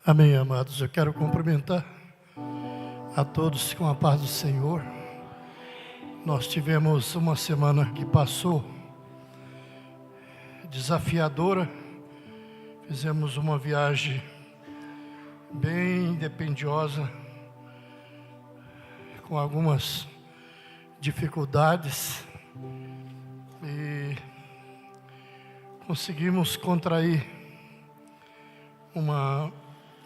Amém, amados. Eu quero cumprimentar a todos com a paz do Senhor. Nós tivemos uma semana que passou desafiadora. Fizemos uma viagem bem dispendiosa, com algumas dificuldades, e conseguimos contrair uma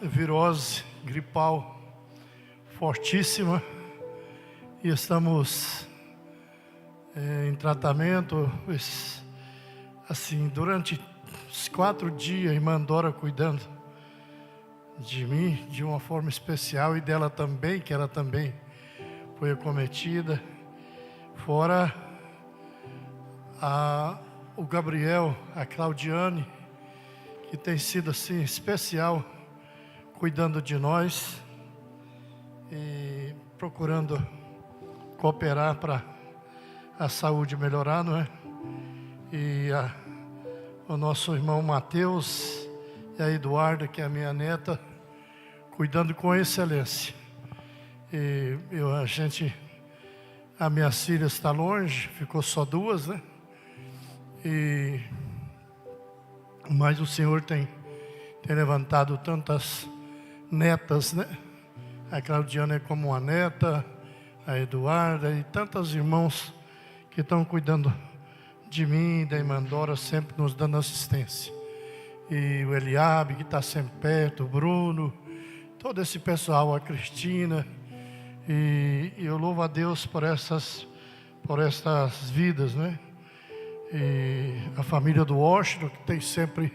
virose gripal fortíssima e estamos em tratamento, assim, durante os 4 dias, a irmã Dora cuidando de mim de uma forma especial e dela também, que ela também foi acometida, fora o Gabriel, a Claudiane, que tem sido assim especial, cuidando de nós e procurando cooperar para a saúde melhorar, não é? E o nosso irmão Mateus e a Eduarda, que é a minha neta, cuidando com excelência. E a minha filha está longe, ficou só 2, né? Mas o Senhor tem levantado tantas netas, né? A Claudiana é como uma neta, a Eduarda e tantos irmãos que estão cuidando de mim, da irmã Dora, sempre nos dando assistência. E o Eliabe, que está sempre perto, o Bruno, todo esse pessoal, a Cristina. E eu louvo a Deus por essas vidas, né? E a família do Washington, que tem sempre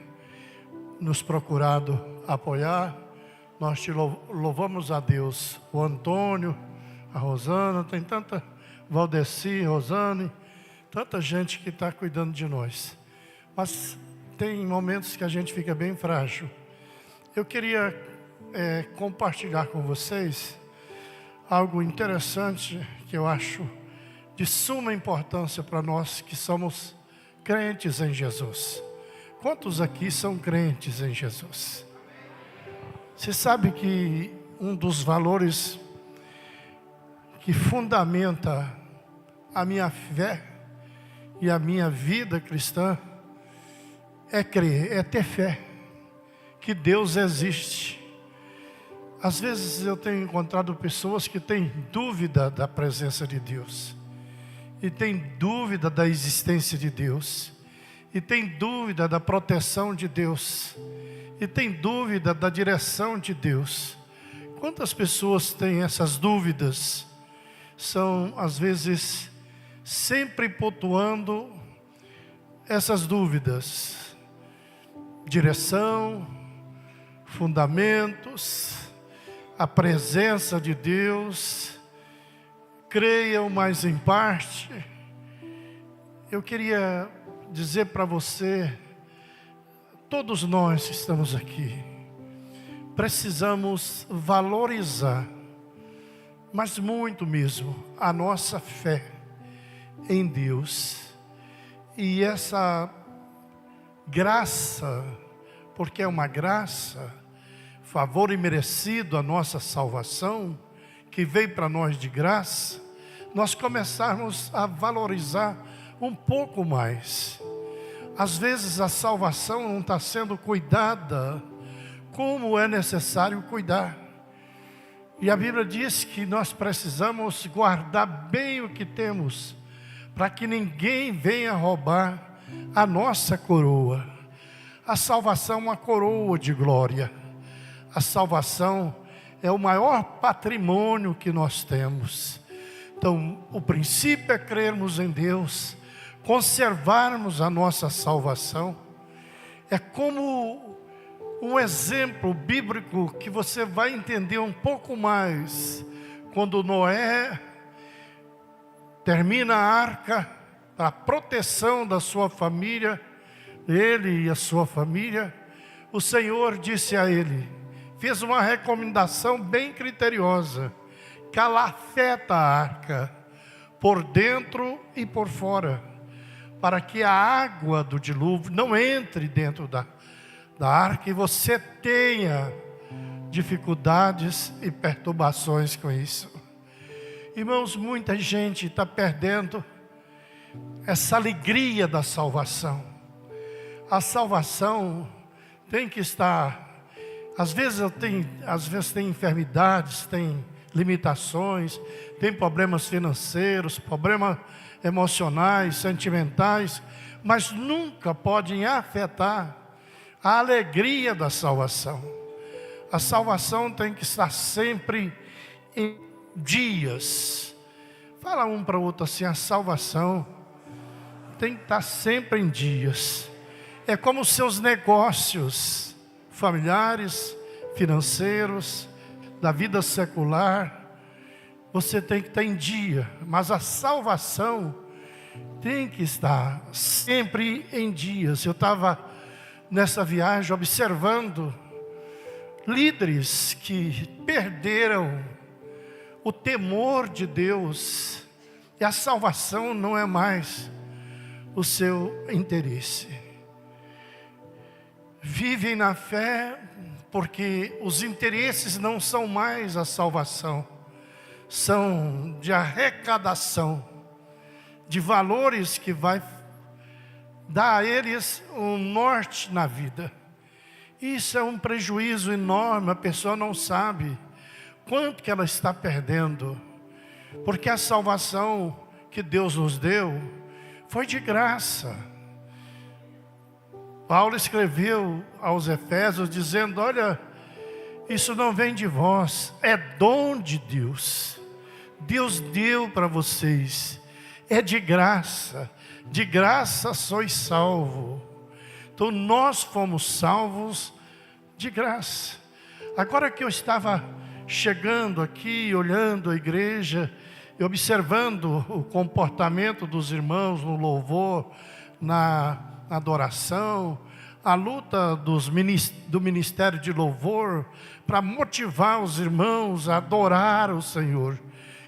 nos procurado apoiar. Nós te louvamos a Deus. O Antônio, a Rosana, tem tanta, Valdeci, Rosane, tanta gente que está cuidando de nós. Mas tem momentos que a gente fica bem frágil. Eu queria compartilhar com vocês algo interessante que eu acho de suma importância para nós que somos crentes em Jesus. Quantos aqui são crentes em Jesus? Você sabe que um dos valores que fundamenta a minha fé e a minha vida cristã é crer, é ter fé que Deus existe. Às vezes eu tenho encontrado pessoas que têm dúvida da presença de Deus, e têm dúvida da existência de Deus, e têm dúvida da proteção de Deus, e têm dúvida da direção de Deus. Quantas pessoas têm essas dúvidas? São, às vezes, sempre pontuando essas dúvidas. Direção, fundamentos, a presença de Deus, creiam, mas em parte. Eu queria dizer para você, todos nós que estamos aqui, precisamos valorizar, mas muito mesmo, a nossa fé em Deus. E essa graça, porque é uma graça, favor imerecido a nossa salvação, que veio para nós de graça, nós começarmos a valorizar um pouco mais. Às vezes a salvação não está sendo cuidada como é necessário cuidar. E a Bíblia diz que nós precisamos guardar bem o que temos, para que ninguém venha roubar a nossa coroa. A salvação é uma coroa de glória. A salvação é o maior patrimônio que nós temos. Então, o princípio é crermos em Deus, conservarmos a nossa salvação. É como um exemplo bíblico que você vai entender um pouco mais quando Noé termina a arca para a proteção da sua família, ele e a sua família. O Senhor disse a ele, fez uma recomendação bem criteriosa: calafeta a arca, por dentro e por fora, para que a água do dilúvio não entre dentro da arca, e você tenha dificuldades e perturbações com isso. Irmãos, muita gente está perdendo essa alegria da salvação. A salvação tem que estar, às vezes tem enfermidades, tem limitações, tem problemas financeiros, problemas emocionais, sentimentais, mas nunca podem afetar a alegria da salvação. A salvação tem que estar sempre em dias. Fala um para o outro assim: a salvação tem que estar sempre em dias. É como os seus negócios familiares, financeiros, da vida secular. Você tem que estar em dia, mas a salvação tem que estar sempre em dias. Eu estava nessa viagem observando líderes que perderam o temor de Deus, e a salvação não é mais o seu interesse. Vivem na fé porque os interesses não são mais a salvação, são de arrecadação, de valores que vai dar a eles um norte na vida. Isso é um prejuízo enorme, a pessoa não sabe quanto que ela está perdendo, porque a salvação que Deus nos deu foi de graça. Paulo escreveu aos Efésios dizendo: olha, isso não vem de vós, é dom de Deus. Deus deu para vocês, é de graça sois salvo. Então nós fomos salvos de graça. Agora que eu estava chegando aqui, olhando a igreja, e observando o comportamento dos irmãos no louvor, na adoração, a luta do ministério de louvor, para motivar os irmãos a adorar o Senhor.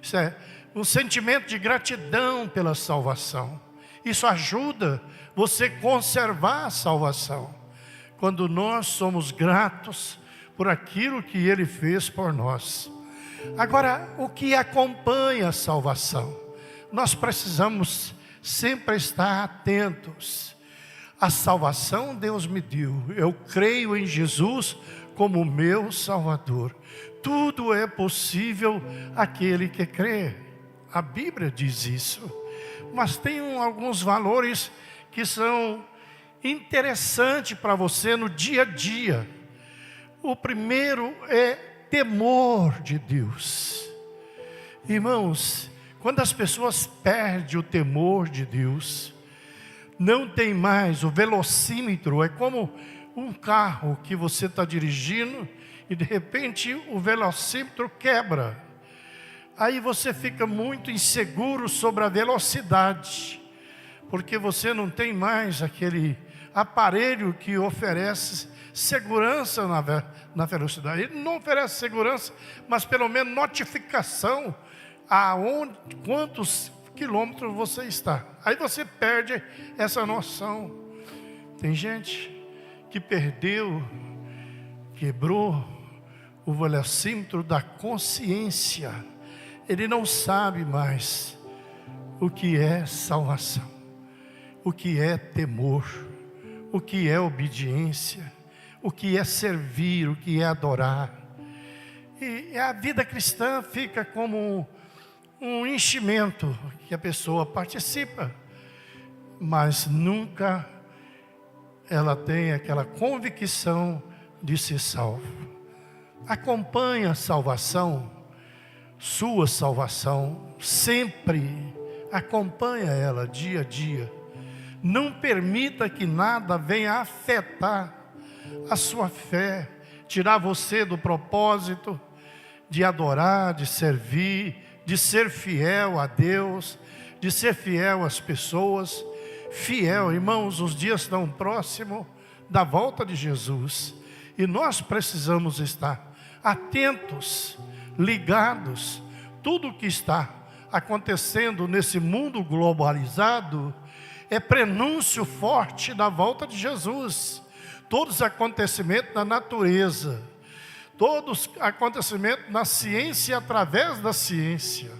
Isso é um sentimento de gratidão pela salvação. Isso ajuda você a conservar a salvação, quando nós somos gratos por aquilo que Ele fez por nós. Agora, o que acompanha a salvação? Nós precisamos sempre estar atentos. A salvação Deus me deu, eu creio em Jesus como meu Salvador. Tudo é possível àquele que crê. A Bíblia diz isso. Mas tem alguns valores que são interessantes para você no dia a dia. O primeiro é temor de Deus. Irmãos, quando as pessoas perdem o temor de Deus, não tem mais o velocímetro. É como um carro que você está dirigindo e de repente o velocímetro quebra. Aí você fica muito inseguro sobre a velocidade, porque você não tem mais aquele aparelho que oferece segurança na velocidade. Ele não oferece segurança, mas pelo menos notificação aonde, quantos quilômetros você está. Aí você perde essa noção. Tem gente que quebrou o velocímetro da consciência. Ele não sabe mais o que é salvação, o que é temor, o que é obediência, o que é servir, o que é adorar. E a vida cristã fica como um enchimento que a pessoa participa, mas nunca ela tem aquela convicção de ser salvo. Acompanha a salvação, sua salvação, sempre acompanha ela dia a dia. Não permita que nada venha afetar a sua fé, tirar você do propósito de adorar, de servir, de ser fiel a Deus, de ser fiel às pessoas. Fiel, irmãos, os dias estão próximos da volta de Jesus, e nós precisamos estar atentos, ligados. Tudo o que está acontecendo nesse mundo globalizado é prenúncio forte da volta de Jesus. Todos os acontecimentos da natureza, Todos acontecimentos na ciência e através da ciência.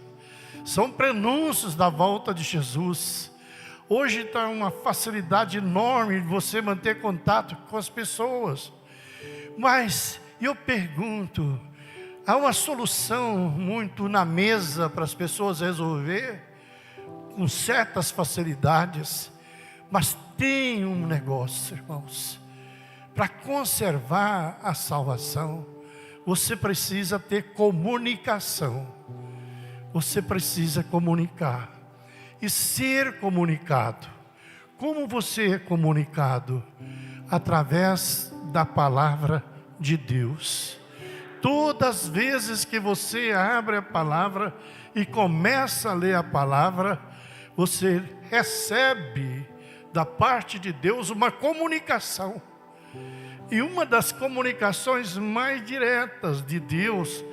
São prenúncios da volta de Jesus. Hoje está uma facilidade enorme de você manter contato com as pessoas. Mas eu pergunto, há uma solução muito na mesa para as pessoas resolver, com certas facilidades, mas tem um negócio, irmãos. Para conservar a salvação, você precisa ter comunicação. Você precisa comunicar e ser comunicado. Como você é comunicado? Através da palavra de Deus. Todas as vezes que você abre a palavra e começa a ler a palavra, você recebe da parte de Deus uma comunicação. E uma das comunicações mais diretas de Deus,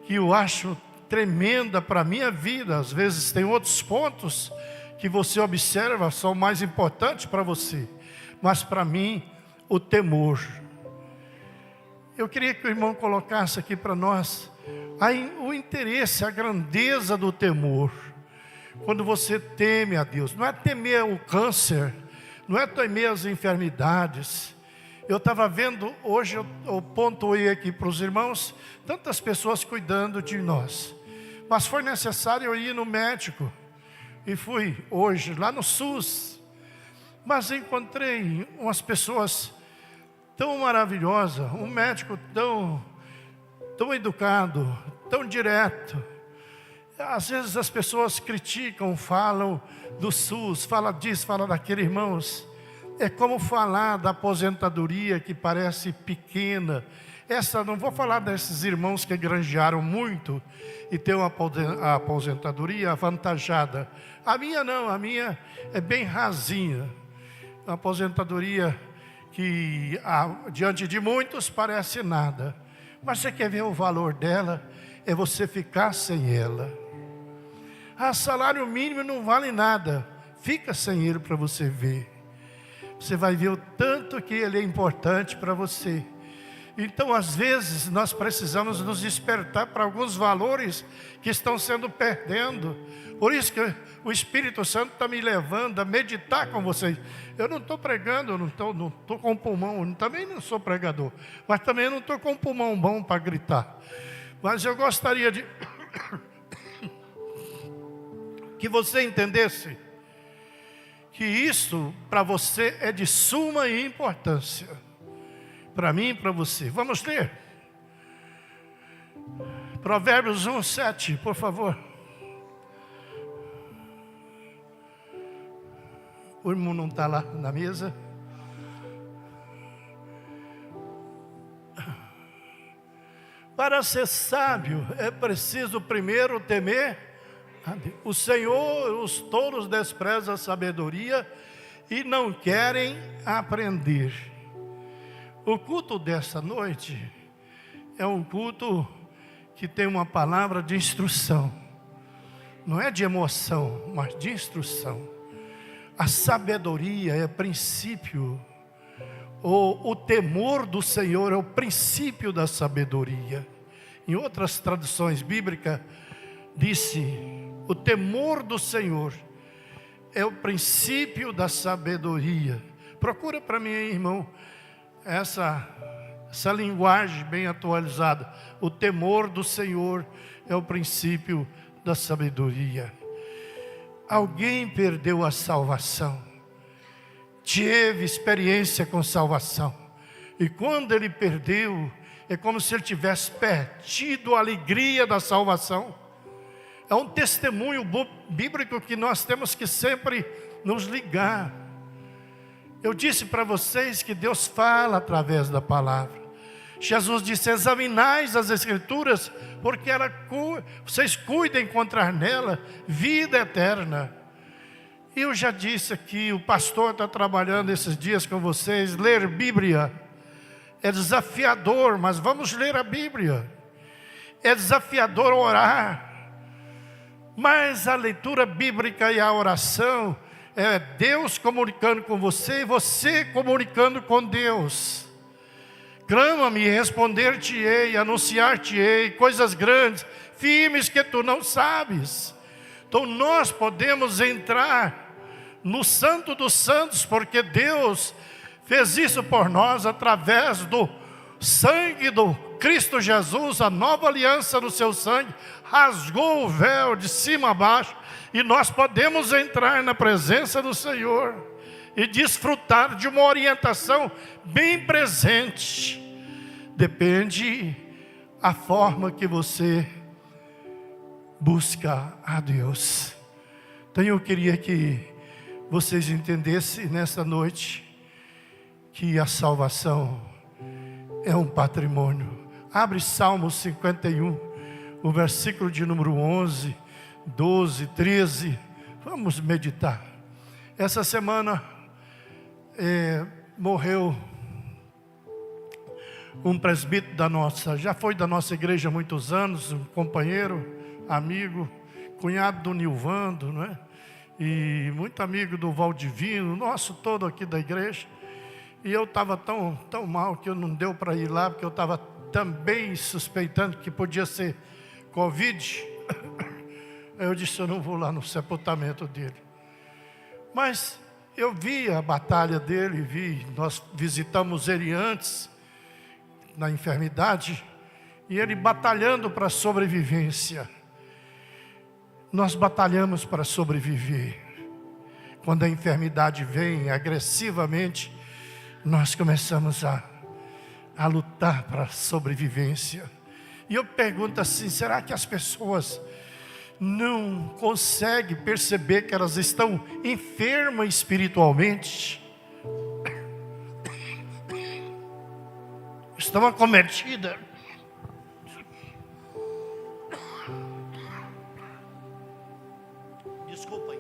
que eu acho tremenda para a minha vida, às vezes tem outros pontos que você observa, são mais importantes para você, mas para mim, o temor. Eu queria que o irmão colocasse aqui para nós o interesse, a grandeza do temor. Quando você teme a Deus, não é temer o câncer, não é temer as enfermidades. Eu estava vendo hoje, eu pontuei aqui para os irmãos, tantas pessoas cuidando de nós. Mas foi necessário eu ir no médico. E fui hoje lá no SUS. Mas encontrei umas pessoas tão maravilhosas, um médico tão educado, tão direto. Às vezes as pessoas criticam, falam do SUS, falam disso, falam daquilo, irmãos. É como falar da aposentadoria que parece pequena. Não vou falar desses irmãos que granjearam muito e têm uma aposentadoria avantajada. A minha não, a minha é bem rasinha. Uma aposentadoria que diante de muitos parece nada. Mas você quer ver o valor dela? É você ficar sem ela. Salário mínimo não vale nada. Fica sem ele para você ver. Você vai ver o tanto que ele é importante para você. Então, às vezes, nós precisamos nos despertar para alguns valores que estão sendo perdendo. Por isso que o Espírito Santo está me levando a meditar com vocês. Eu não estou pregando, eu não estou com pulmão, também não sou pregador, mas também não estou com pulmão bom para gritar. Mas eu gostaria de que você entendesse que isso para você é de suma importância. Para mim e para você. Vamos ler? Provérbios 1:7, por favor. O irmão não está lá na mesa. Para ser sábio, é preciso primeiro temer a Deus. O Senhor, os tolos desprezam a sabedoria e não querem aprender. O culto dessa noite é um culto que tem uma palavra de instrução. Não é de emoção, mas de instrução. A sabedoria é princípio. O temor do Senhor é o princípio da sabedoria. Em outras traduções bíblicas, disse: o temor do Senhor é o princípio da sabedoria. Procura para mim, irmão, essa linguagem bem atualizada. O temor do Senhor é o princípio da sabedoria. Alguém perdeu a salvação, teve experiência com salvação, e quando ele perdeu, é como se ele tivesse perdido a alegria da salvação. É um testemunho bíblico que nós temos que sempre nos ligar. Eu disse para vocês que Deus fala através da palavra. Jesus disse: examinais as Escrituras, porque vocês cuidem encontrar nela vida eterna. E eu já disse aqui, o pastor está trabalhando esses dias com vocês. Ler Bíblia é desafiador, mas vamos ler a Bíblia. É desafiador orar, mas a leitura bíblica e a oração é Deus comunicando com você e você comunicando com Deus. Clama-me e responder-te-ei, anunciar-te-ei coisas grandes, firmes que tu não sabes. Então nós podemos entrar no Santo dos Santos, porque Deus fez isso por nós através do sangue do Cristo Jesus, a nova aliança no seu sangue, rasgou o véu de cima a baixo, e nós podemos entrar na presença do Senhor e desfrutar de uma orientação bem presente. Depende a forma que você busca a Deus. Então eu queria que vocês entendessem nessa noite que a salvação é um patrimônio. Abre Salmos 51, o versículo de número 11, 12, 13. Vamos meditar. Essa semana morreu um presbítero já foi da nossa igreja há muitos anos, um companheiro, amigo, cunhado do Nilvando, não é? E muito amigo do Valdivino, nosso todo aqui da igreja. E eu estava tão mal que eu não deu para ir lá, porque eu estava também suspeitando que podia ser Covid. Eu disse, eu não vou lá no sepultamento dele. Mas eu vi a batalha dele, nós visitamos ele antes, na enfermidade, e ele batalhando para a sobrevivência. Nós batalhamos para sobreviver. Quando a enfermidade vem agressivamente, nós começamos a lutar para a sobrevivência. E eu pergunto assim, será que as pessoas não conseguem perceber que elas estão enfermas espiritualmente? Estão acometidas. Desculpa aí.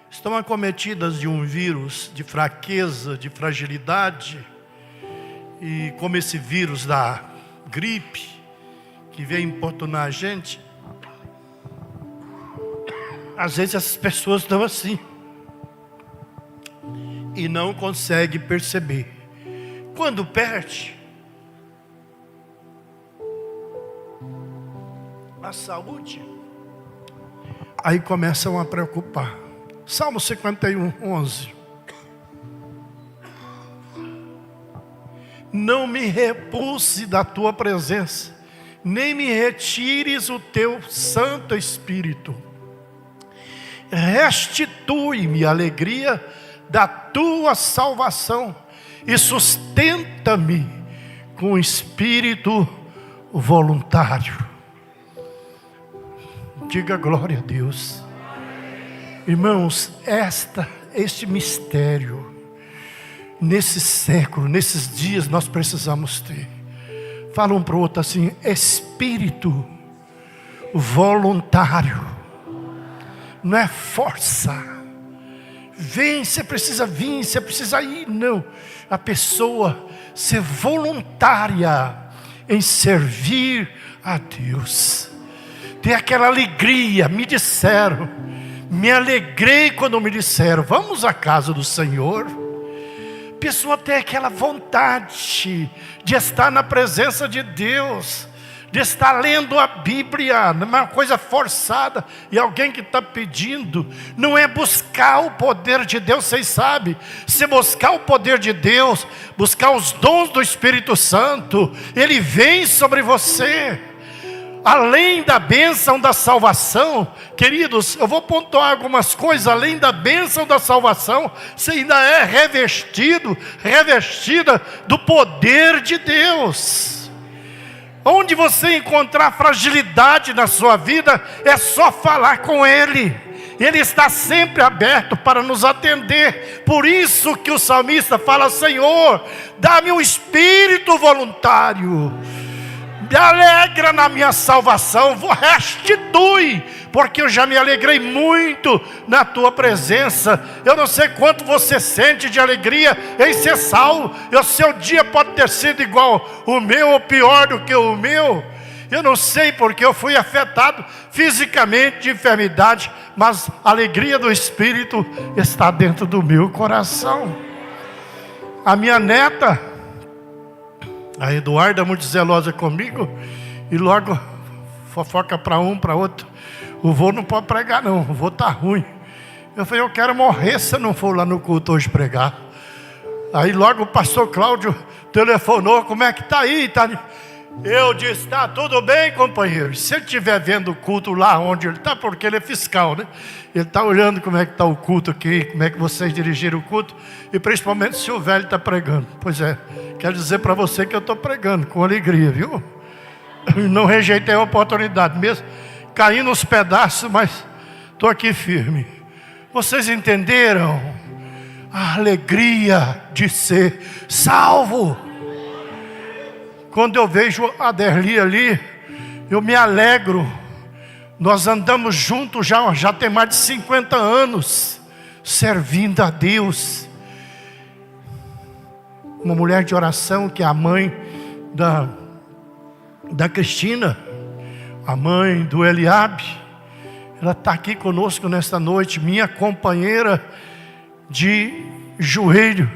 Estão acometidas de um vírus de fraqueza, de fragilidade. E como esse vírus da gripe, que vem importunar a gente, às vezes essas pessoas estão assim e não conseguem perceber. Quando perde a saúde, aí começam a preocupar. Salmo 51, 11. Não me repulse da tua presença, nem me retires o teu Santo Espírito. Restitui-me a alegria da tua salvação e sustenta-me com espírito voluntário. Diga glória a Deus. Irmãos, este mistério, nesse século, nesses dias, nós precisamos ter. Fala um para o outro assim, espírito voluntário. Não é força. Vem, você precisa vir, você precisa ir. Não, a pessoa ser voluntária em servir a Deus. Ter aquela alegria. Me alegrei quando me disseram, vamos à casa do Senhor. A pessoa tem aquela vontade de estar na presença de Deus, de estar lendo a Bíblia, não é uma coisa forçada, e alguém que está pedindo, não é buscar o poder de Deus, vocês sabem, se buscar o poder de Deus, buscar os dons do Espírito Santo, Ele vem sobre você, além da bênção da salvação. Queridos, eu vou pontuar algumas coisas. Além da bênção da salvação, você ainda é revestida do poder de Deus. Onde você encontrar fragilidade na sua vida, é só falar com Ele. Ele está sempre aberto para nos atender. Por isso que o salmista fala, Senhor, dá-me um espírito voluntário. Me alegra na minha salvação, restitui, porque eu já me alegrei muito na tua presença. Eu não sei quanto você sente de alegria em ser salvo. O seu dia pode ter sido igual o meu ou pior do que o meu. Eu não sei porque eu fui afetado fisicamente de enfermidade, mas a alegria do Espírito está dentro do meu coração. A minha neta, a Eduarda, é muito zelosa comigo, e logo fofoca para um, para outro. O vô não pode pregar não, o vô tá ruim. Eu falei, eu quero morrer se eu não for lá no culto hoje pregar. Aí logo o pastor Cláudio telefonou, como é que tá aí? Eu disse, tá tudo bem, companheiro. Se ele estiver vendo o culto lá onde ele está, porque ele é fiscal, né? Ele está olhando como é que está o culto aqui, como é que vocês dirigiram o culto, e principalmente se o velho está pregando. Pois é, quero dizer para você que eu estou pregando com alegria, viu? Não rejeitei a oportunidade, mesmo caindo nos pedaços, mas estou aqui firme. Vocês entenderam a alegria de ser salvo? Quando eu vejo a Derli ali, eu me alegro. Nós andamos juntos já tem mais de 50 anos, servindo a Deus. Uma mulher de oração que é a mãe da Cristina, a mãe do Eliabe, ela está aqui conosco nesta noite, minha companheira de joelho.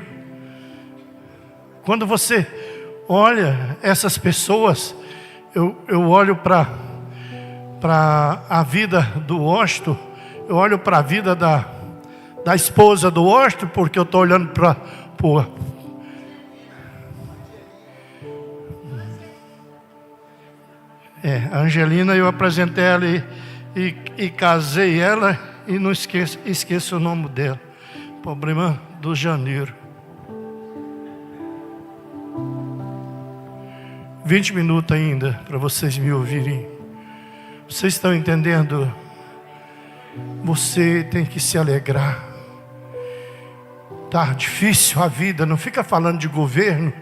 Quando você olha essas pessoas, eu olho para a vida do Washington, eu olho para a vida da esposa do Washington, porque eu estou olhando para a Angelina. Eu apresentei ela e casei ela, e não esqueço o nome dela. Problema do janeiro. 20 minutos ainda para vocês me ouvirem. Vocês estão entendendo? Você tem que se alegrar. Tá difícil a vida, não fica falando de governo,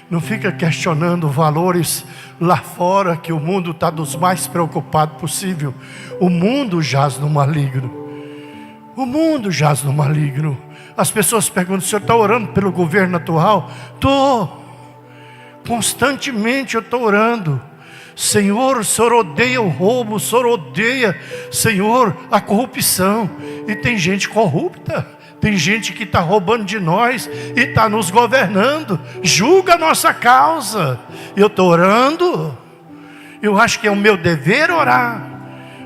não fica questionando valores lá fora, que o mundo está dos mais preocupados possível. O mundo jaz no maligno. O mundo jaz no maligno. As pessoas perguntam, o senhor está orando pelo governo atual? Estou. Constantemente eu estou orando. Senhor, o Senhor odeia o roubo, o Senhor odeia, Senhor, a corrupção. E tem gente corrupta, tem gente que está roubando de nós e está nos governando. Julga a nossa causa. Eu estou orando. Eu acho que é o meu dever orar.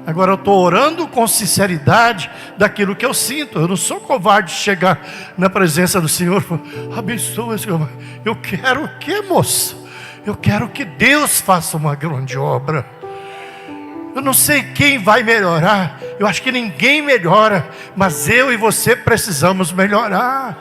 Agora eu estou orando com sinceridade daquilo que eu sinto. Eu não sou covarde de chegar na presença do Senhor. Abençoa, Senhor. Eu quero o que, moço? Eu quero que Deus faça uma grande obra. Eu não sei quem vai melhorar. Eu acho que ninguém melhora. Mas eu e você precisamos melhorar.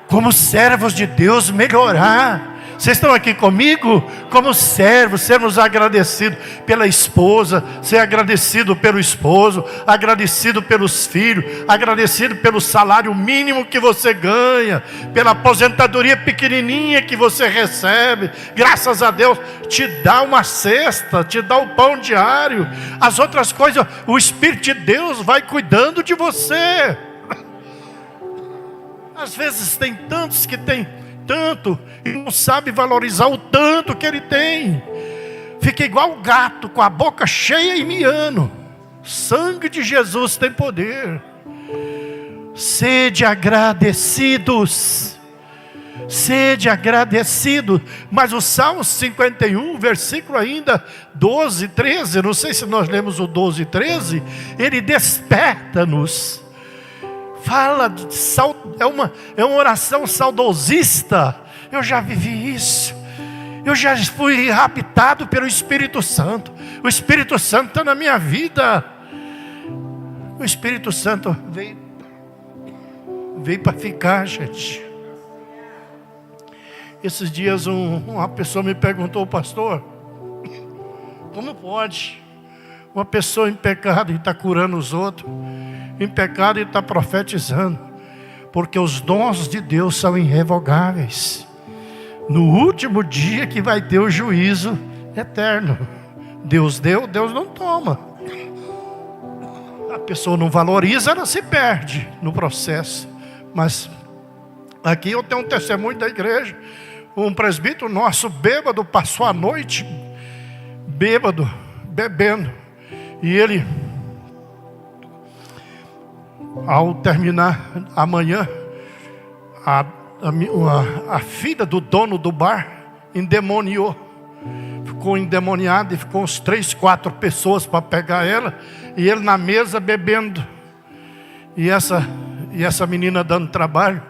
Como servos de Deus, melhorar. Vocês estão aqui comigo? Como servos, sermos agradecidos pela esposa, ser agradecido pelo esposo, agradecido pelos filhos, agradecido pelo salário mínimo que você ganha, pela aposentadoria pequenininha que você recebe. Graças a Deus, te dá uma cesta, te dá o pão diário. As outras coisas, o Espírito de Deus vai cuidando de você. Às vezes tem tantos que têm tanto e não sabe valorizar o tanto que ele tem. Fica igual o gato com a boca cheia e miando. Sangue de Jesus tem poder. Sede agradecidos. Sede agradecido. Mas o Salmo 51, versículo ainda 12, 13, não sei se nós lemos o 12 e 13, ele desperta-nos. Fala, é uma oração saudosista. Eu já vivi isso. Eu já fui raptado pelo Espírito Santo. O Espírito Santo está na minha vida. O Espírito Santo veio para ficar, gente. Esses dias uma pessoa me perguntou, pastor, como pode uma pessoa em pecado e está curando os outros, em pecado e está profetizando? Porque os dons de Deus são irrevogáveis. No último dia que vai ter o juízo eterno. Deus deu, Deus não toma. A pessoa não valoriza, ela se perde no processo. Mas aqui eu tenho um testemunho da igreja. Um presbítero nosso bêbado passou a noite bêbado, bebendo. E ele, ao terminar amanhã, a filha do dono do bar endemoniou. Ficou endemoniada e ficou uns 3, 4 pessoas para pegar ela. E ele na mesa bebendo. E essa menina dando trabalho.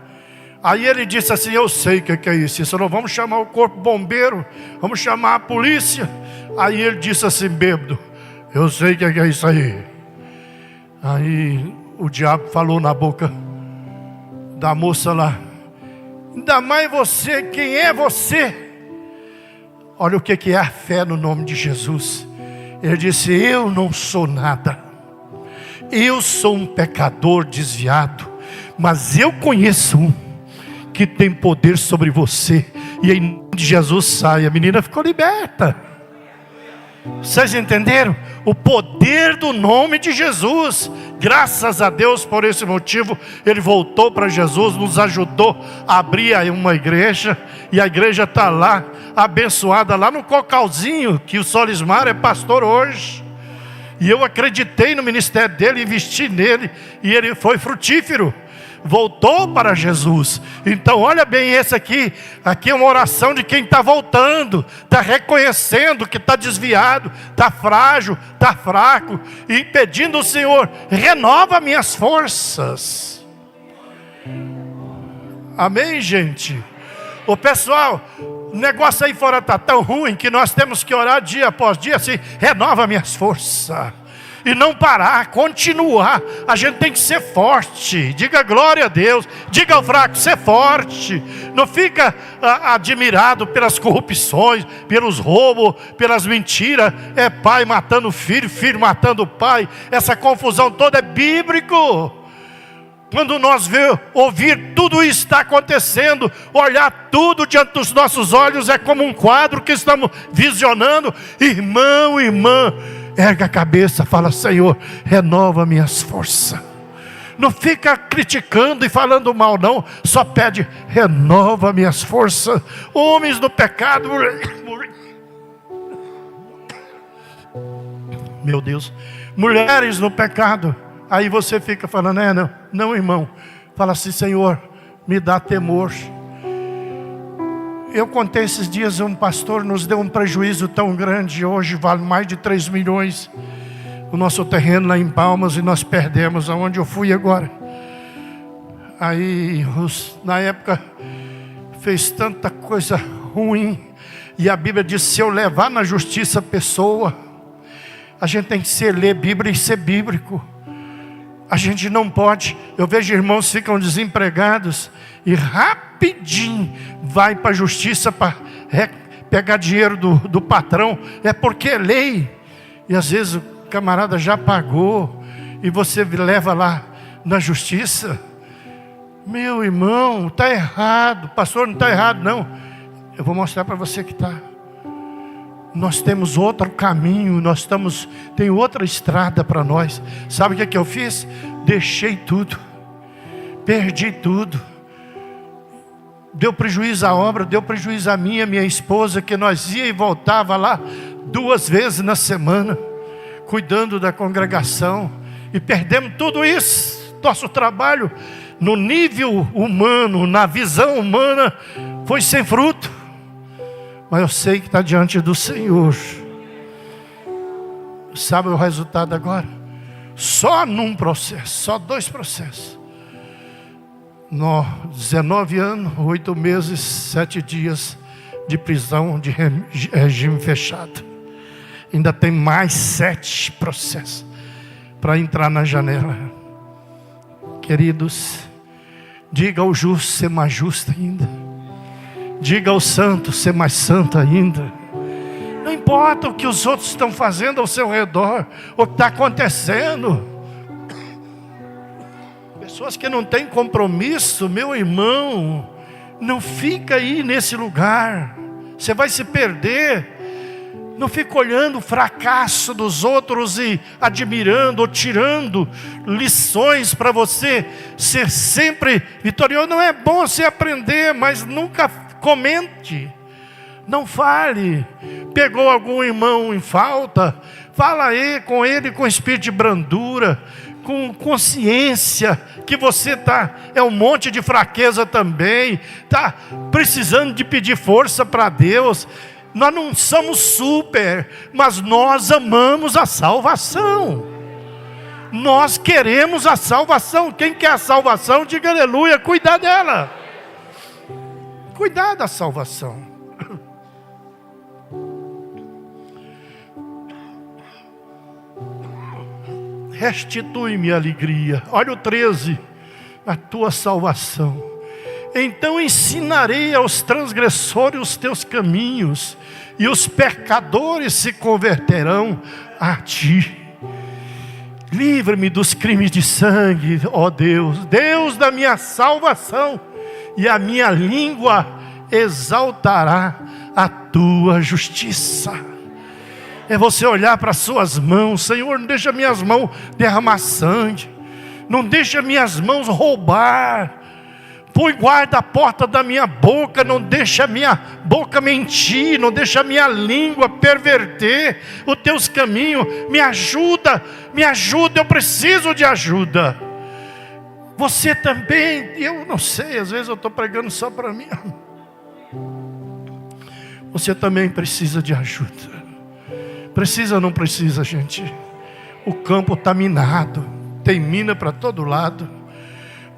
Aí ele disse assim: eu sei o que é isso. Isso não, vamos chamar o corpo bombeiro, vamos chamar a polícia. Aí ele disse assim, bêbado: eu sei o que é isso aí. Aí o diabo falou na boca da moça lá: ainda mais você, quem é você? Olha o que é a fé no nome de Jesus. Ele disse: eu não sou nada, eu sou um pecador desviado, mas eu conheço um que tem poder sobre você. E em nome de Jesus sai. A menina ficou liberta. Vocês entenderam? O poder do nome de Jesus. Graças a Deus por esse motivo. Ele voltou para Jesus, nos ajudou a abrir uma igreja. E a igreja está lá, abençoada, lá no Cocalzinho, que o Solismar é pastor hoje. E eu acreditei no ministério dele, investi nele, e ele foi frutífero. Voltou para Jesus. Então olha bem esse aqui. Aqui é uma oração de quem está voltando, está reconhecendo que está desviado, está frágil, está fraco, e pedindo ao Senhor: renova minhas forças. Amém, gente? O pessoal, o negócio aí fora está tão ruim que nós temos que orar dia após dia assim: renova minhas forças. E não parar, continuar. A gente tem que ser forte. Diga glória a Deus. Diga ao fraco: ser forte. Não fica admirado pelas corrupções, pelos roubos, pelas mentiras. É pai matando filho, filho matando pai. Essa confusão toda é bíblico. Quando nós ouvir tudo isso está acontecendo, olhar tudo diante dos nossos olhos, é como um quadro que estamos visionando. Irmão, irmã, erga a cabeça, fala: Senhor, renova minhas forças. Não fica criticando e falando mal não. Só pede: renova minhas forças. Homens do pecado, meu Deus, mulheres no pecado. Aí você fica falando: não, irmão. Fala assim: Senhor, me dá temor. Eu contei esses dias, um pastor nos deu um prejuízo tão grande. Hoje vale mais de 3 milhões o nosso terreno lá em Palmas, e nós perdemos aonde eu fui agora. Aí na época fez tanta coisa ruim, e a Bíblia diz: se eu levar na justiça a pessoa, a gente tem que ler Bíblia e ser bíblico. A gente não pode. Eu vejo irmãos que ficam desempregados e rapidinho vai para a justiça para pegar dinheiro do patrão. É porque é lei. E às vezes o camarada já pagou e você leva lá na justiça. Meu irmão, está errado. Pastor, não está errado não. Eu vou mostrar para você que está. Nós temos outro caminho, tem outra estrada para nós. Sabe o que eu fiz? Deixei tudo, perdi tudo. Deu prejuízo à obra, deu prejuízo a minha esposa, que nós ia e voltava lá 2 vezes na semana, cuidando da congregação. E perdemos tudo isso. Nosso trabalho no nível humano, na visão humana, foi sem fruto. Mas eu sei que está diante do Senhor. Sabe o resultado agora? Só num processo, só 2 processos. 19 anos, 8 meses, 7 dias de prisão, de regime fechado. Ainda tem mais 7 processos para entrar na janela. Queridos, diga ao justo ser mais justo ainda. Diga ao santo ser mais santo ainda. Não importa o que os outros estão fazendo ao seu redor, o que está acontecendo. Pessoas que não têm compromisso, meu irmão, não fica aí nesse lugar. Você vai se perder. Não fica olhando o fracasso dos outros e admirando ou tirando lições para você ser sempre vitorioso. Não é bom você aprender, mas nunca comente, não fale. Pegou algum irmão em falta, fala aí com ele com espírito de brandura, com consciência que você é um monte de fraqueza também, está precisando de pedir força para Deus. Nós não somos super, mas nós amamos a salvação. Nós queremos a salvação. Quem quer a salvação, diga aleluia, cuidar dela. Cuidar da salvação. Restitui-me a alegria. Olha o 13. A tua salvação. Então ensinarei aos transgressores os teus caminhos, e os pecadores se converterão a ti. Livra-me dos crimes de sangue, ó Deus, Deus da minha salvação, e a minha língua exaltará a tua justiça. É você olhar para as suas mãos. Senhor, não deixa minhas mãos derramar sangue, não deixa minhas mãos roubar. Põe guarda a porta da minha boca, não deixa a minha boca mentir, não deixa a minha língua perverter os teus caminhos. Me ajuda, eu preciso de ajuda. Você também, eu não sei, às vezes eu estou pregando só para mim. Você também precisa de ajuda. Precisa ou não precisa, gente? O campo está minado, tem mina para todo lado.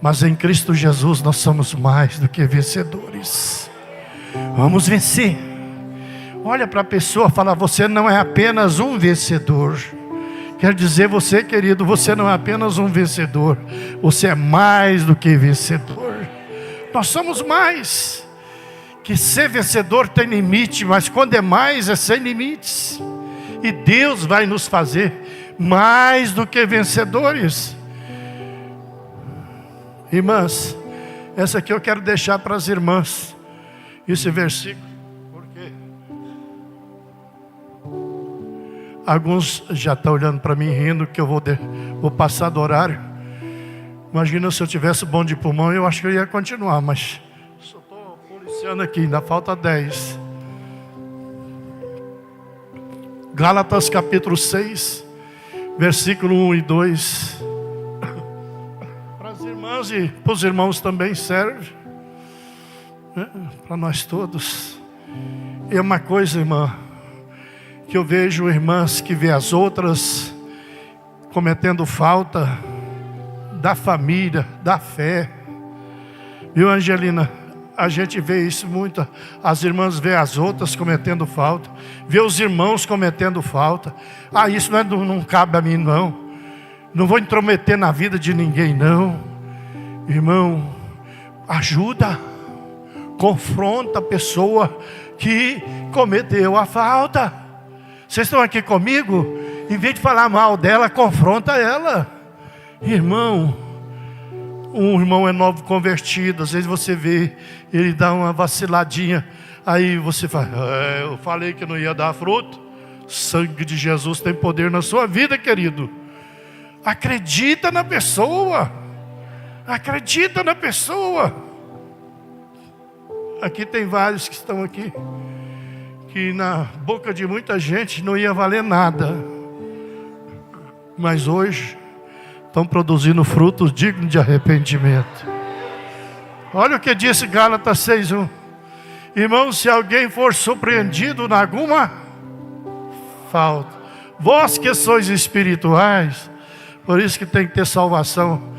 Mas em Cristo Jesus nós somos mais do que vencedores. Vamos vencer. Olha para a pessoa e fala: você não é apenas um vencedor. Quer dizer, você, querido, você não é apenas um vencedor. Você é mais do que vencedor. Nós somos mais. Que ser vencedor tem limite, mas quando é mais, é sem limites. E Deus vai nos fazer mais do que vencedores. Irmãs, essa aqui eu quero deixar para as irmãs, esse versículo, porque alguns já estão olhando para mim rindo que eu vou passar do horário. Imagina se eu tivesse bom de pulmão, eu acho que eu ia continuar, mas só estou policiando aqui, ainda falta 10. Gálatas capítulo 6, versículo 1 e 2. Irmãs e para os irmãos também serve, né? Para nós todos. É uma coisa, irmã, que eu vejo irmãs que vê as outras cometendo falta da família, da fé. Viu, Angelina? A gente vê isso muito. As irmãs vê as outras cometendo falta, vê os irmãos cometendo falta. Isso não cabe a mim, não. Não vou intrometer na vida de ninguém, não. Irmão, ajuda, confronta a pessoa que cometeu a falta. Vocês estão aqui comigo? Em vez de falar mal dela, confronta ela. Irmão, um irmão é novo convertido, às vezes você vê, ele dá uma vaciladinha, aí você fala: eu falei que não ia dar fruto. O sangue de Jesus tem poder na sua vida, querido. Acredita na pessoa. Acredita na pessoa. Aqui tem vários que estão aqui, que na boca de muita gente não ia valer nada, mas hoje estão produzindo frutos dignos de arrependimento. Olha o que disse Gálatas 6:1. Irmãos, se alguém for surpreendido em alguma falta, vós que sois espirituais, por isso que tem que ter salvação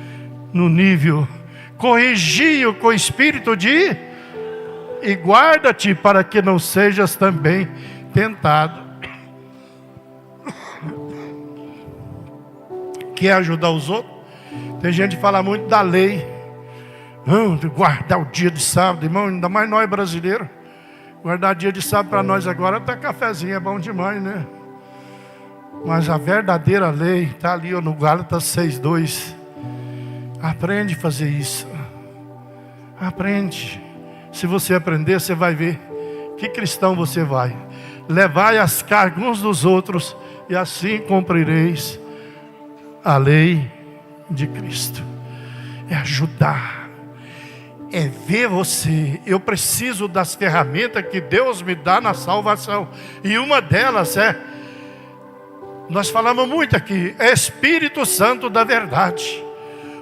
no nível, corrigi-o com espírito e guarda-te para que não sejas também tentado. Quer ajudar os outros? Tem gente que fala muito da lei, não, de guardar o dia de sábado, irmão, ainda mais nós brasileiros. Guardar dia de sábado para nós agora tá cafezinho, é bom demais, né? Mas a verdadeira lei está ali no Gálatas 6:2. Aprende a fazer isso. Aprende. Se você aprender, você vai ver que cristão você vai. Levai as cargas uns dos outros, e assim cumprireis a lei de Cristo. É ajudar. É ver você. Eu preciso das ferramentas que Deus me dá na salvação. E uma delas é Nós falamos muito aqui, é Espírito Santo da verdade.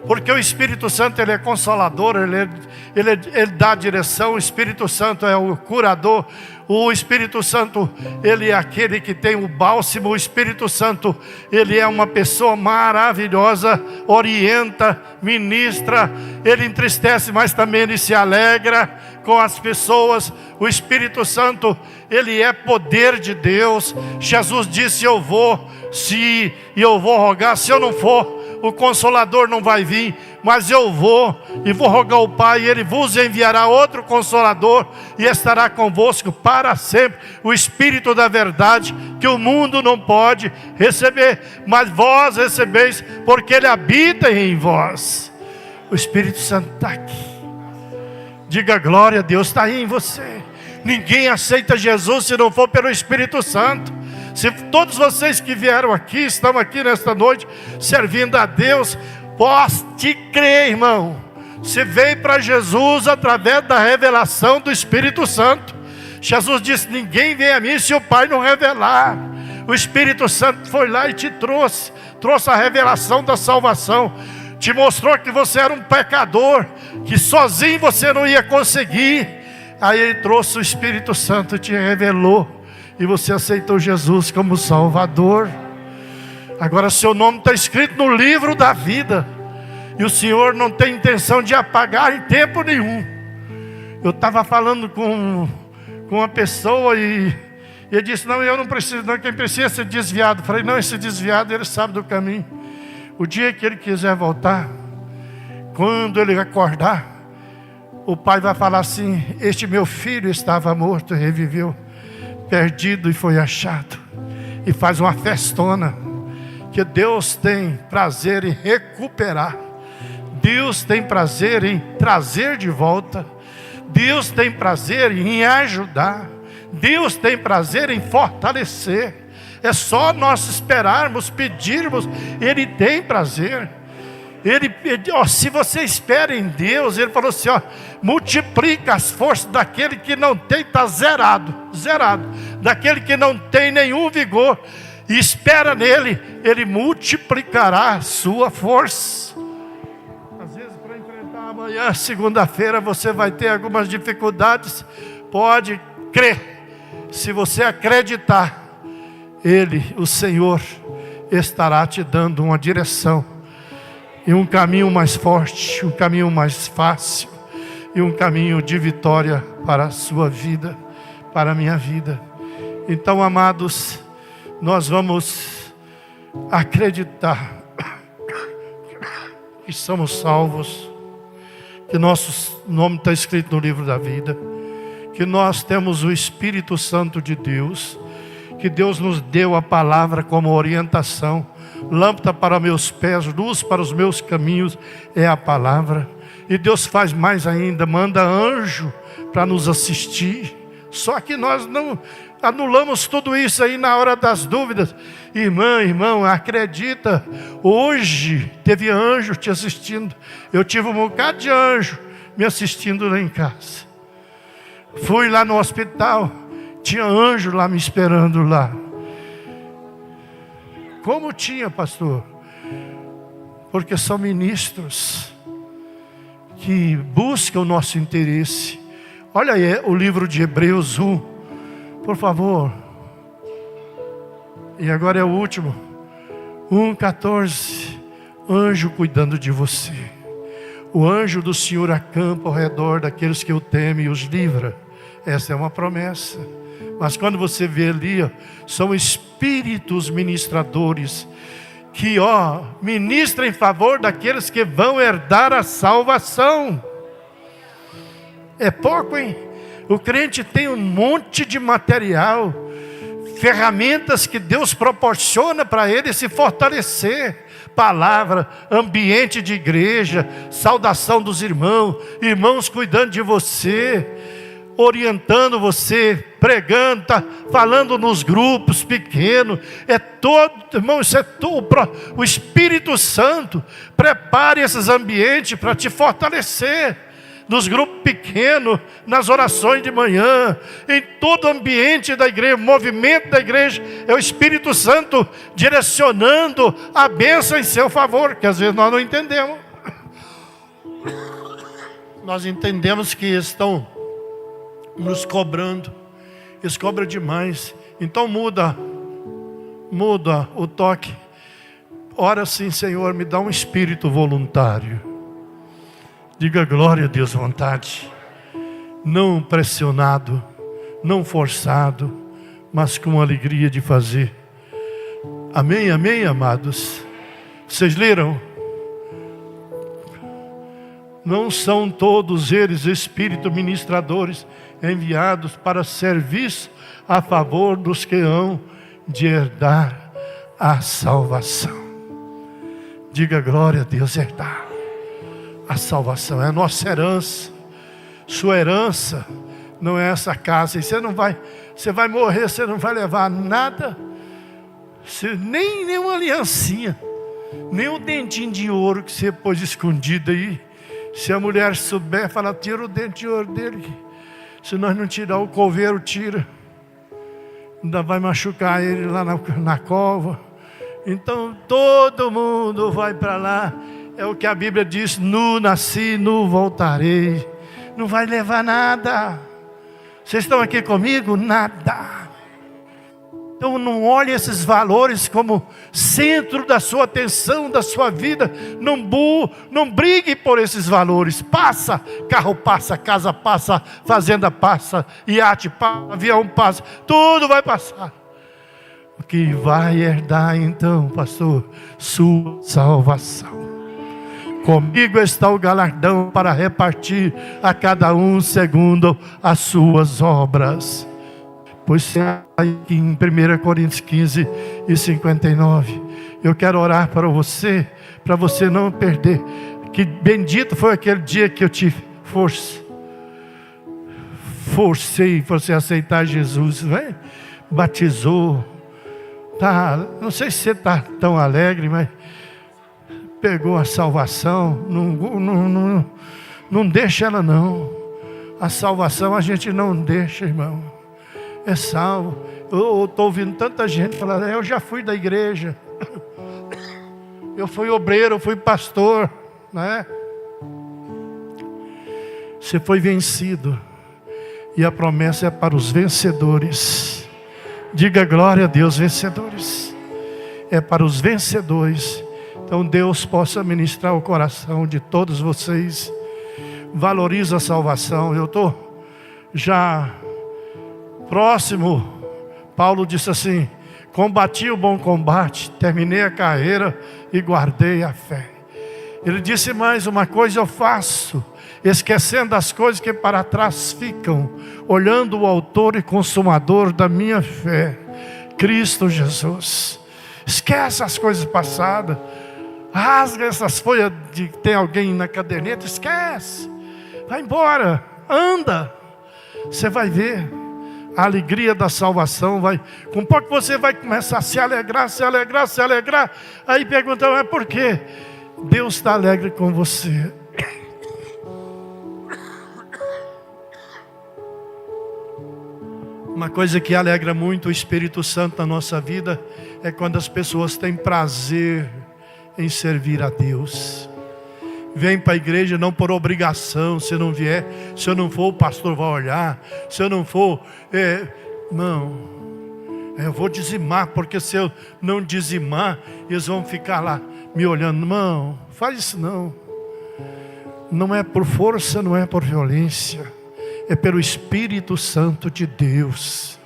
Porque o Espírito Santo, ele é consolador, ele dá direção. O Espírito Santo é o curador. O Espírito Santo, ele é aquele que tem o bálsamo. O Espírito Santo, ele é uma pessoa maravilhosa, orienta, ministra. Ele entristece, mas também ele se alegra com as pessoas. O Espírito Santo, ele é poder de Deus. Jesus disse: eu vou rogar. Se eu não for, o Consolador não vai vir, mas eu vou e vou rogar ao Pai, e Ele vos enviará outro Consolador, e estará convosco para sempre, o Espírito da verdade, que o mundo não pode receber, mas vós recebeis, porque Ele habita em vós. O Espírito Santo está aqui. Diga glória a Deus, está aí em você. Ninguém aceita Jesus se não for pelo Espírito Santo. Se todos vocês que vieram aqui, estão aqui nesta noite, servindo a Deus, pode crer, irmão. Você veio para Jesus através da revelação do Espírito Santo. Jesus disse: ninguém vem a mim se o Pai não revelar. O Espírito Santo foi lá e te trouxe a revelação da salvação. Te mostrou que você era um pecador, que sozinho você não ia conseguir. Aí Ele trouxe o Espírito Santo e te revelou. E você aceitou Jesus como Salvador. Agora seu nome está escrito no livro da vida. E o Senhor não tem intenção de apagar em tempo nenhum. Eu estava falando com uma pessoa e ele disse: não, eu não preciso não, quem precisa é ser desviado. Eu falei: não, esse desviado, ele sabe do caminho. O dia que ele quiser voltar, quando ele acordar, o pai vai falar assim: este meu filho estava morto e reviveu, perdido e foi achado. E faz uma festona. Que Deus tem prazer em recuperar. Deus tem prazer em trazer de volta. Deus tem prazer em ajudar. Deus tem prazer em fortalecer. É só nós esperarmos, pedirmos. Ele tem prazer. Se você espera em Deus, Ele falou assim: multiplica as forças daquele que não tem, está zerado, daquele que não tem nenhum vigor, e espera nele, Ele multiplicará a sua força. Às vezes, para enfrentar amanhã, segunda-feira, você vai ter algumas dificuldades. Pode crer, se você acreditar, Ele, o Senhor, estará te dando uma direção, e um caminho mais forte, um caminho mais fácil, e um caminho de vitória para a sua vida, para a minha vida. Então, amados, nós vamos acreditar que somos salvos, que nosso nome está escrito no livro da vida, que nós temos o Espírito Santo de Deus, que Deus nos deu a palavra como orientação. Lâmpada para meus pés, luz para os meus caminhos é a palavra. E Deus faz mais ainda, manda anjo para nos assistir. Só que nós não anulamos tudo isso aí na hora das dúvidas. Irmão, acredita, hoje teve anjo te assistindo. Eu tive um bocado de anjo me assistindo lá em casa. Fui lá no hospital, tinha anjo lá me esperando lá. Como tinha, pastor? Porque são ministros que buscam o nosso interesse. Olha aí o livro de Hebreus 1, por favor. E agora é o último, 1:14. Anjo cuidando de você. O anjo do Senhor acampa ao redor daqueles que o temem e os livra. Essa é uma promessa. Mas quando você vê ali, são espíritos ministradores que ministram em favor daqueles que vão herdar a salvação. É pouco, hein? O crente tem um monte de material, ferramentas que Deus proporciona para ele se fortalecer. Palavra, ambiente de igreja, saudação dos irmãos, irmãos cuidando de você, orientando você, pregando, falando nos grupos pequenos. Irmão, isso é todo. O Espírito Santo prepare esses ambientes para te fortalecer. nos grupos pequenos, nas orações de manhã, em todo o ambiente da igreja, o movimento da igreja, é o Espírito Santo direcionando a bênção em seu favor, que às vezes nós não entendemos. Nós entendemos que estão nos cobrando, eles cobram demais, então muda o toque. Ora sim, Senhor, me dá um espírito voluntário. Diga glória a Deus, vontade. Não pressionado, não forçado, mas com alegria de fazer. Amém, amém, amados? Vocês leram? Não são todos eles espíritos ministradores enviados para serviço a favor dos que hão de herdar a salvação. Diga glória a Deus, herdar a salvação é a nossa herança. Sua herança não é essa casa. E você vai morrer, você não vai levar nada, nem uma aliancinha, nem um dentinho de ouro que você pôs escondido aí. Se a mulher souber, fala, tira o dente de ouro dele. Se nós não tirar, o coveiro tira. Ainda vai machucar ele lá na cova. Então todo mundo vai para lá. É o que a Bíblia diz, nu nasci, nu voltarei. Não vai levar nada. Vocês estão aqui comigo? Nada. Então não olhe esses valores como centro da sua atenção, da sua vida. Não brigue por esses valores. Passa, carro passa, casa passa, fazenda passa, iate passa, avião passa. Tudo vai passar. O que vai herdar então, pastor? Sua salvação. Comigo está o galardão para repartir a cada um segundo as suas obras. Pois aqui em 1 Coríntios 15 e 59, eu quero orar para você não perder. Que bendito foi aquele dia que eu te forcei você a aceitar Jesus, né? Batizou. Tá, não sei se você está tão alegre, mas pegou a salvação. Não deixa ela não. A salvação a gente não deixa, irmão. É salvo. Eu estou ouvindo tanta gente falar, eu já fui da igreja, eu fui obreiro, eu fui pastor, né? Você foi vencido, e a promessa é para os vencedores. Diga glória a Deus, vencedores. É para os vencedores. Então Deus possa ministrar o coração de todos vocês. Valoriza a salvação. Eu estou já próximo. Paulo disse assim, combati o bom combate, terminei a carreira e guardei a fé. Ele disse mais, uma coisa eu faço, esquecendo as coisas que para trás ficam, olhando o autor e consumador da minha fé, Cristo Jesus. Esquece as coisas passadas, rasga essas folhas de que tem alguém na caderneta, esquece, vai embora, anda, você vai ver a alegria da salvação. Com pouco você vai começar a se alegrar. Aí pergunta, mas por quê? Deus está alegre com você. Uma coisa que alegra muito o Espírito Santo na nossa vida é quando as pessoas têm prazer em servir a Deus. Vem para a igreja não por obrigação. Se não vier, se eu não for, o pastor vai olhar. Se eu não for, não, eu vou dizimar, porque se eu não dizimar, eles vão ficar lá me olhando. Não, faz isso não. Não é por força, não é por violência, é pelo Espírito Santo de Deus.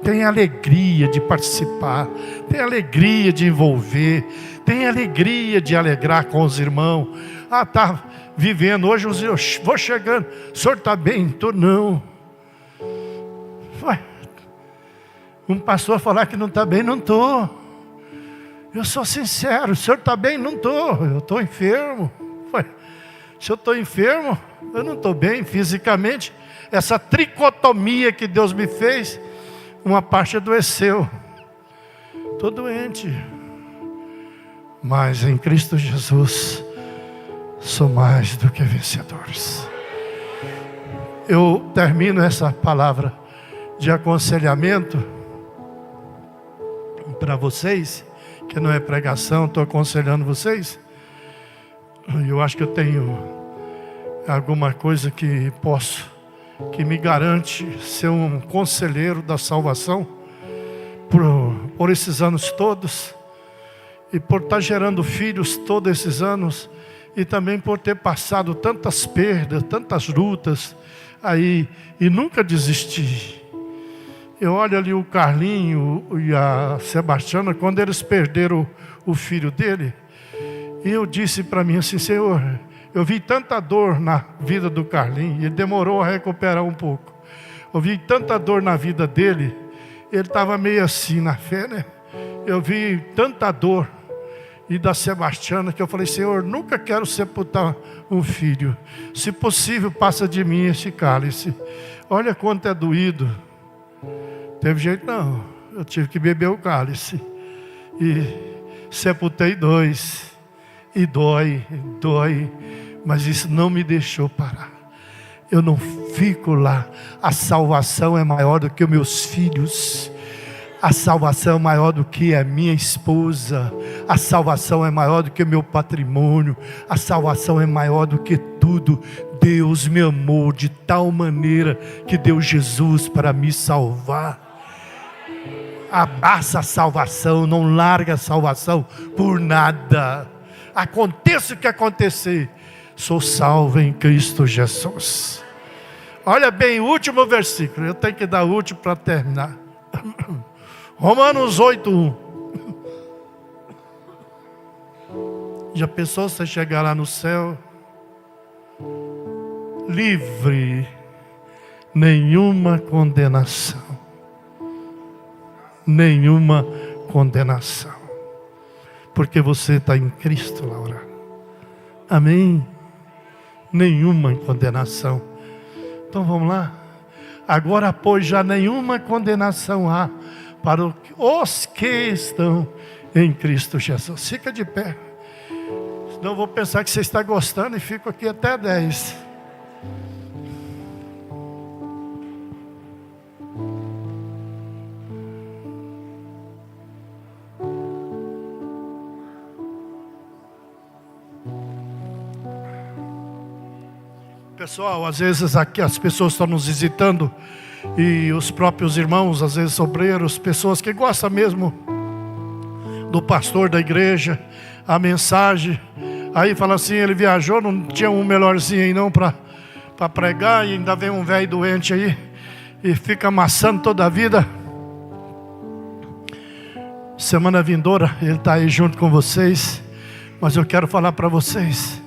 Tem alegria de participar, tem alegria de envolver, tem alegria de alegrar com os irmãos. Está vivendo hoje, eu vou chegando, o senhor está bem? Estou não. Um pastor falar que não está bem, não estou. Eu sou sincero, o senhor está bem? Não estou, eu estou enfermo. Se eu estou enfermo, eu não estou bem fisicamente. Essa tricotomia que Deus me fez, uma parte adoeceu. Estou doente. Mas em Cristo Jesus, sou mais do que vencedores. eu termino essa palavra de aconselhamento para vocês, que não é pregação, estou aconselhando vocês. Eu acho que eu tenho alguma coisa que me garante ser um conselheiro da salvação por esses anos todos, e por estar gerando filhos todos esses anos, e também por ter passado tantas perdas, tantas lutas aí, e nunca desistir. Eu olho ali o Carlinho e a Sebastiana, quando eles perderam o filho dele, e eu disse para mim assim: Senhor, eu vi tanta dor na vida do Carlinho, e ele demorou a recuperar um pouco. Eu vi tanta dor na vida dele, ele estava meio assim na fé, né? Eu vi tanta dor, e da Sebastiana, que eu falei: Senhor, nunca quero sepultar um filho. Se possível, passa de mim esse cálice. Olha quanto é doído. Teve jeito não, eu tive que beber o cálice. E sepultei 2. E dói, mas isso não me deixou parar. Eu não fico lá. A salvação é maior do que os meus filhos. A salvação é maior do que a minha esposa. A salvação é maior do que o meu patrimônio. A salvação é maior do que tudo. Deus me amou de tal maneira que deu Jesus para me salvar. Abraça a salvação, não larga a salvação por nada. Aconteça o que acontecer, sou salvo em Cristo Jesus. Olha bem, o último versículo, eu tenho que dar o último para terminar. Romanos 8:1. Já pensou você chegar lá no céu? Livre, nenhuma condenação. Nenhuma condenação. Porque você está em Cristo, Laura. Amém? Nenhuma condenação. Então vamos lá. Agora, pois, já nenhuma condenação há para os que estão em Cristo Jesus. Fica de pé. Senão eu vou pensar que você está gostando e fico aqui até 10. Pessoal, às vezes aqui as pessoas estão nos visitando, e os próprios irmãos, às vezes obreiros, pessoas que gostam mesmo do pastor da igreja, a mensagem, aí fala assim: ele viajou, não tinha um melhorzinho aí não para pregar, e ainda vem um velho doente aí e fica amassando toda a vida. Semana vindoura ele está aí junto com vocês, mas eu quero falar para vocês.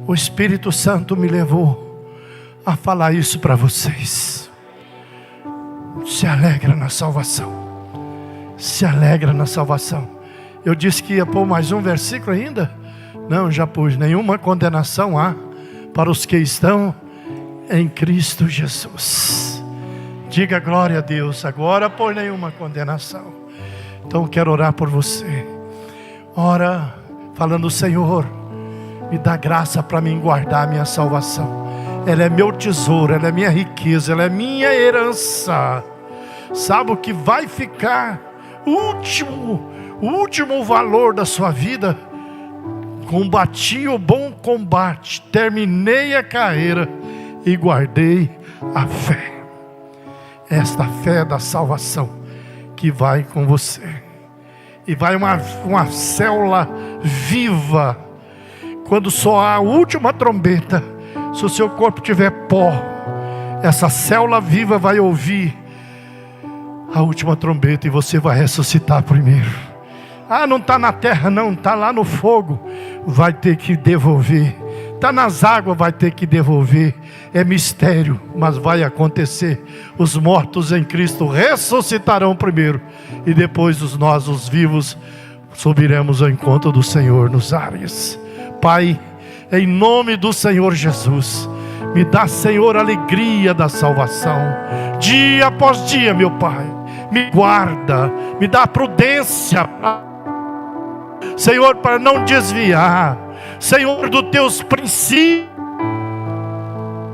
O Espírito Santo me levou a falar isso para vocês. Se alegra na salvação. Se alegra na salvação. Eu disse que ia pôr mais um versículo ainda? Não, já pus. Nenhuma condenação há para os que estão em Cristo Jesus. Diga glória a Deus. Agora por nenhuma condenação. Então eu quero orar por você. Ora falando: Senhor, me dá graça para mim guardar a minha salvação. Ela é meu tesouro, ela é minha riqueza, ela é minha herança. Sabe o que vai ficar? O último valor da sua vida. Combati o bom combate, terminei a carreira e guardei a fé. Esta fé da salvação que vai com você. E vai uma célula viva. Quando soar a última trombeta, se o seu corpo tiver pó, essa célula viva vai ouvir a última trombeta e você vai ressuscitar primeiro. Ah, não está na terra não, está lá no fogo. Vai ter que devolver. Está nas águas, vai ter que devolver. É mistério, mas vai acontecer. Os mortos em Cristo ressuscitarão primeiro, e depois nós, os vivos, subiremos ao encontro do Senhor nos ares. Pai, em nome do Senhor Jesus, me dá, Senhor, a alegria da salvação. Dia após dia, meu Pai, me guarda, me dá prudência, Senhor, para não desviar, Senhor, dos teus princípios.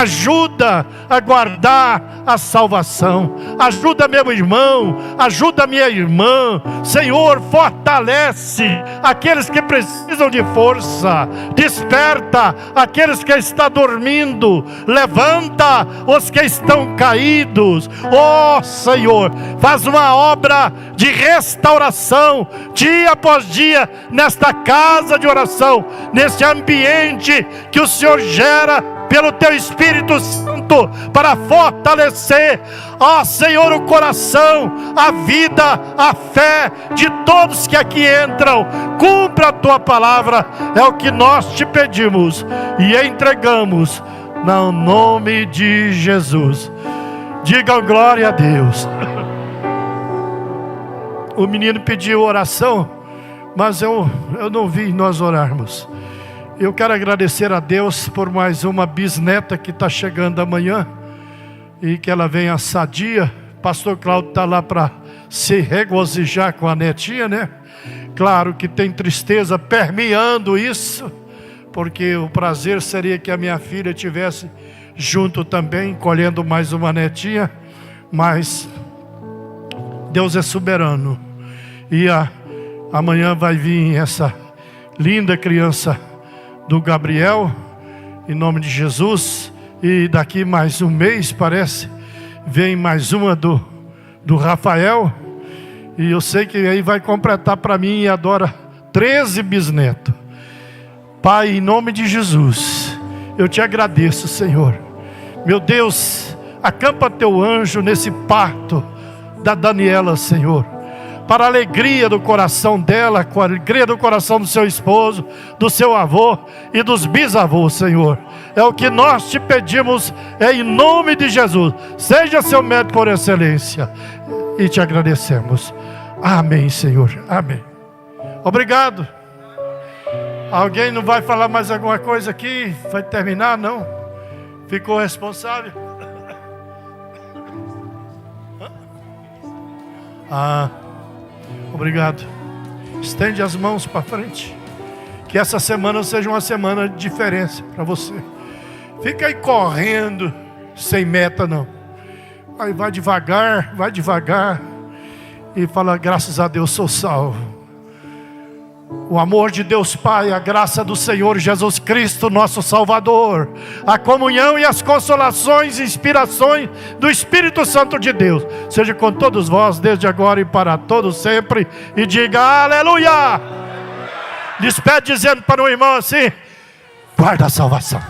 ajuda a guardar a salvação. Ajuda meu irmão, ajuda minha irmã. Senhor, fortalece aqueles que precisam de força. Desperta aqueles que estão dormindo. Levanta os que estão caídos. Oh Senhor, faz uma obra de restauração, dia após dia, nesta casa de oração, nesse ambiente que o Senhor gera pelo Teu Espírito Santo, para fortalecer, ó Senhor, o coração, a vida, a fé de todos que aqui entram. Cumpra a Tua palavra, é o que nós te pedimos e entregamos no nome de Jesus. Digam glória a Deus. O menino pediu oração, mas eu não vi nós orarmos. Eu quero agradecer a Deus por mais uma bisneta que está chegando amanhã, e que ela venha sadia. Pastor Cláudio está lá para se regozijar com a netinha, né? Claro que tem tristeza permeando isso, porque o prazer seria que a minha filha estivesse junto também, colhendo mais uma netinha, mas Deus é soberano, e amanhã vai vir essa linda criança do Gabriel, em nome de Jesus, e daqui mais um mês, parece, vem mais uma do Rafael, e eu sei que aí vai completar para mim e adora 13 bisnetos. Pai, em nome de Jesus, eu te agradeço, Senhor. Meu Deus, acampa teu anjo nesse parto da Daniela, Senhor, para a alegria do coração dela, com a alegria do coração do seu esposo, do seu avô e dos bisavôs, Senhor. É o que nós te pedimos, é em nome de Jesus. Seja seu médico por excelência, e te agradecemos. Amém, Senhor, amém. Obrigado. Alguém não vai falar mais alguma coisa aqui? Vai terminar? Não? Ficou responsável? Obrigado. Estende as mãos para frente. Que essa semana seja uma semana de diferença para você. Fica aí correndo sem meta não. Aí vai devagar e fala: graças a Deus sou salvo. O amor de Deus Pai, a graça do Senhor Jesus Cristo, nosso Salvador, a comunhão e as consolações e inspirações do Espírito Santo de Deus, seja com todos vós, desde agora e para todos sempre. E diga aleluia. Despede dizendo para o irmão assim: guarda a salvação.